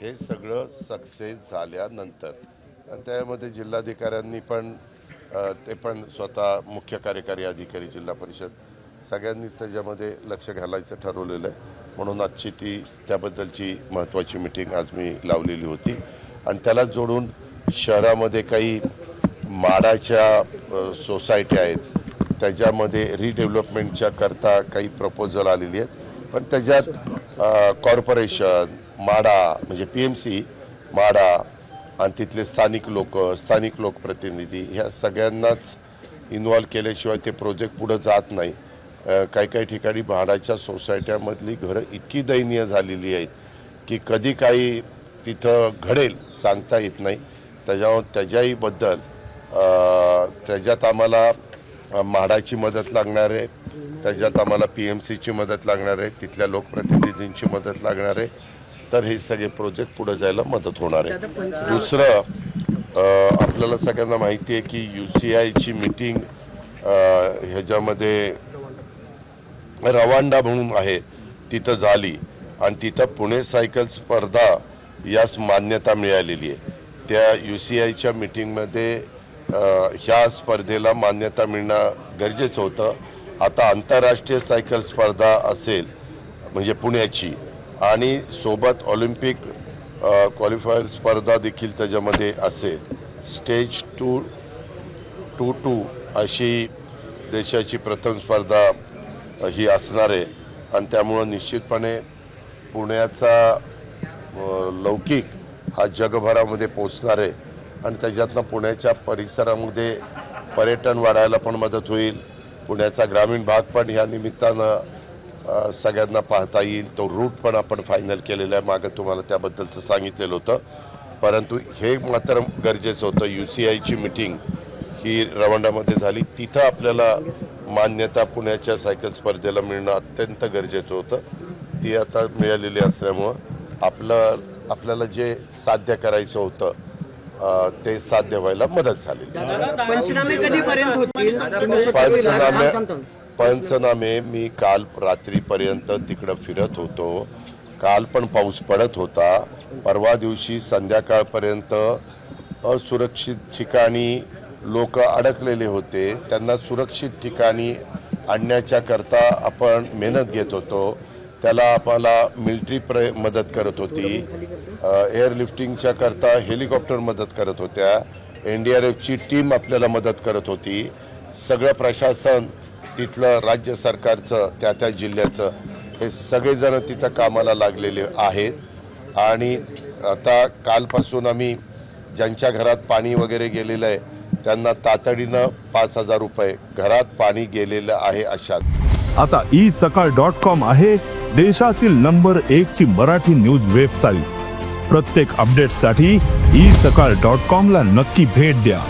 हे सगळं सक्सेस झाल्यानंतर आणि त्यामध्ये जिल्हाधिकाऱ्यांनी पण ते पण स्वतः मुख्य कार्यकारी अधिकारी जिल्हा परिषद सगळ्यांनीच त्याच्यामध्ये लक्ष घालायचं ठरवलेलं आहे. म्हणून आजची त्याबद्दलची महत्त्वाची मीटिंग आज मी लावलेली होती आणि त्याला जोडून शहरामध्ये काही माडाच्या सोसायट्या आहेत त्याच्यामध्ये रिडेव्हलपमेंटच्या करता काही प्रपोजल आलेली आहेत. पण त्याच्यात कॉर्पोरेशन माडा म्हणजे PMC माडा आणि तिथले स्थानिक लोकप्रतिनिधी ह्या सगळ्यांनाच इन्व्हॉल्व केल्याशिवाय ते प्रोजेक्ट पुढे जात नाही. काही ठिकाणी म्हाडाच्या सोसायट्यामधली घरं इतकी दयनीय झालेली आहेत की कधी काही तिथं घडेल सांगता येत नाही. त्याच्याहीबद्दल त्याच्यात आम्हाला म्हाडाची मदत लागणार आहे, त्याच्यात आम्हाला PMCची मदत लागणार आहे, तिथल्या लोकप्रतिनिधींची मदत लागणार आहे. तर हे सगळे प्रोजेक्ट पुढे जायला मदत होणार आहे. दुसरं आपल्याला सगळ्यांना माहिती आहे की UCIची मीटिंग ह्याच्यामध्ये रवांडा म्हणून आहे तिथं झाली आणि तिथं पुणे सायकल स्पर्धा यास मान्यता मिळालेली आहे. त्या UCIच्या मीटिंगमध्ये ह्या स्पर्धेला मान्यता मिळणं गरजेचं होतं. आता आंतरराष्ट्रीय सायकल स्पर्धा असेल म्हणजे पुण्याची आणि सोबत ऑलिम्पिक क्वालिफायर स्पर्धा देखील त्याच्यामध्ये असेल. स्टेज 2 अशी देशाची प्रथम स्पर्धा ही असणार आहे आणि त्यामुळं निश्चितपणे पुण्याचा लौकिक हा जगभरामध्ये पोचणार आहे आणि त्याच्यातनं पुण्याच्या परिसरामध्ये पर्यटन वाढायला पण मदत होईल. पुण्याचा ग्रामीण भाग पण ह्या निमित्तानं सगळ्यांना पाहता येईल. तो रूट पण आपण फायनल केलेला आहे. मागं तुम्हाला त्याबद्दलचं सांगितलेलं होतं. परंतु हे मात्र गरजेचं होतं. UCIची मीटिंग ही रवांडामध्ये झाली. तिथं आपल्याला मान्यता पुण्याच्या सायकल स्पर्धेला मिळणं अत्यंत गरजेचं होतं. ती आता मिळालेली असल्यामुळं आपल्याला जे साध्य करायचं होतं ते साध्य व्हायला मदत झाली. पंचनामे मी काल रात्रीपर्यंत तिकडं फिरत होतो. काल पण पाऊस पडत होता. परवा दिवशी संध्याकाळपर्यंत असुरक्षित ठिकाणी लोक अडकलेले होते. त्यांना सुरक्षित ठिकाणी आणण्याच्या करता आपण मेहनत घेत होतो. त्याला आम्हाला मिलिटरी मदत करत होती, एअरलिफ्टिंगच्या करता हेलिकॉप्टर मदत करत होत्या, NDRFची टीम आपल्याला मदत करत होती. सगळं प्रशासन तिथलं राज्य सरकारचं त्या जिल्ह्याचं हे सगळेजण तिथं कामाला लागलेले आहेत. आणि आता कालपासून आम्ही ज्यांच्या घरात पाणी वगैरे गेलेलं आहे त्यांना तातडीनं 5,000 रुपये घरात पाणी गेलेलं आहे अशात. आता isakal.com आहे देशातील नंबर 1 ची मराठी न्यूज वेबसाईट. प्रत्येक अपडेटसाठी isakal.com ला नक्की भेट द्या.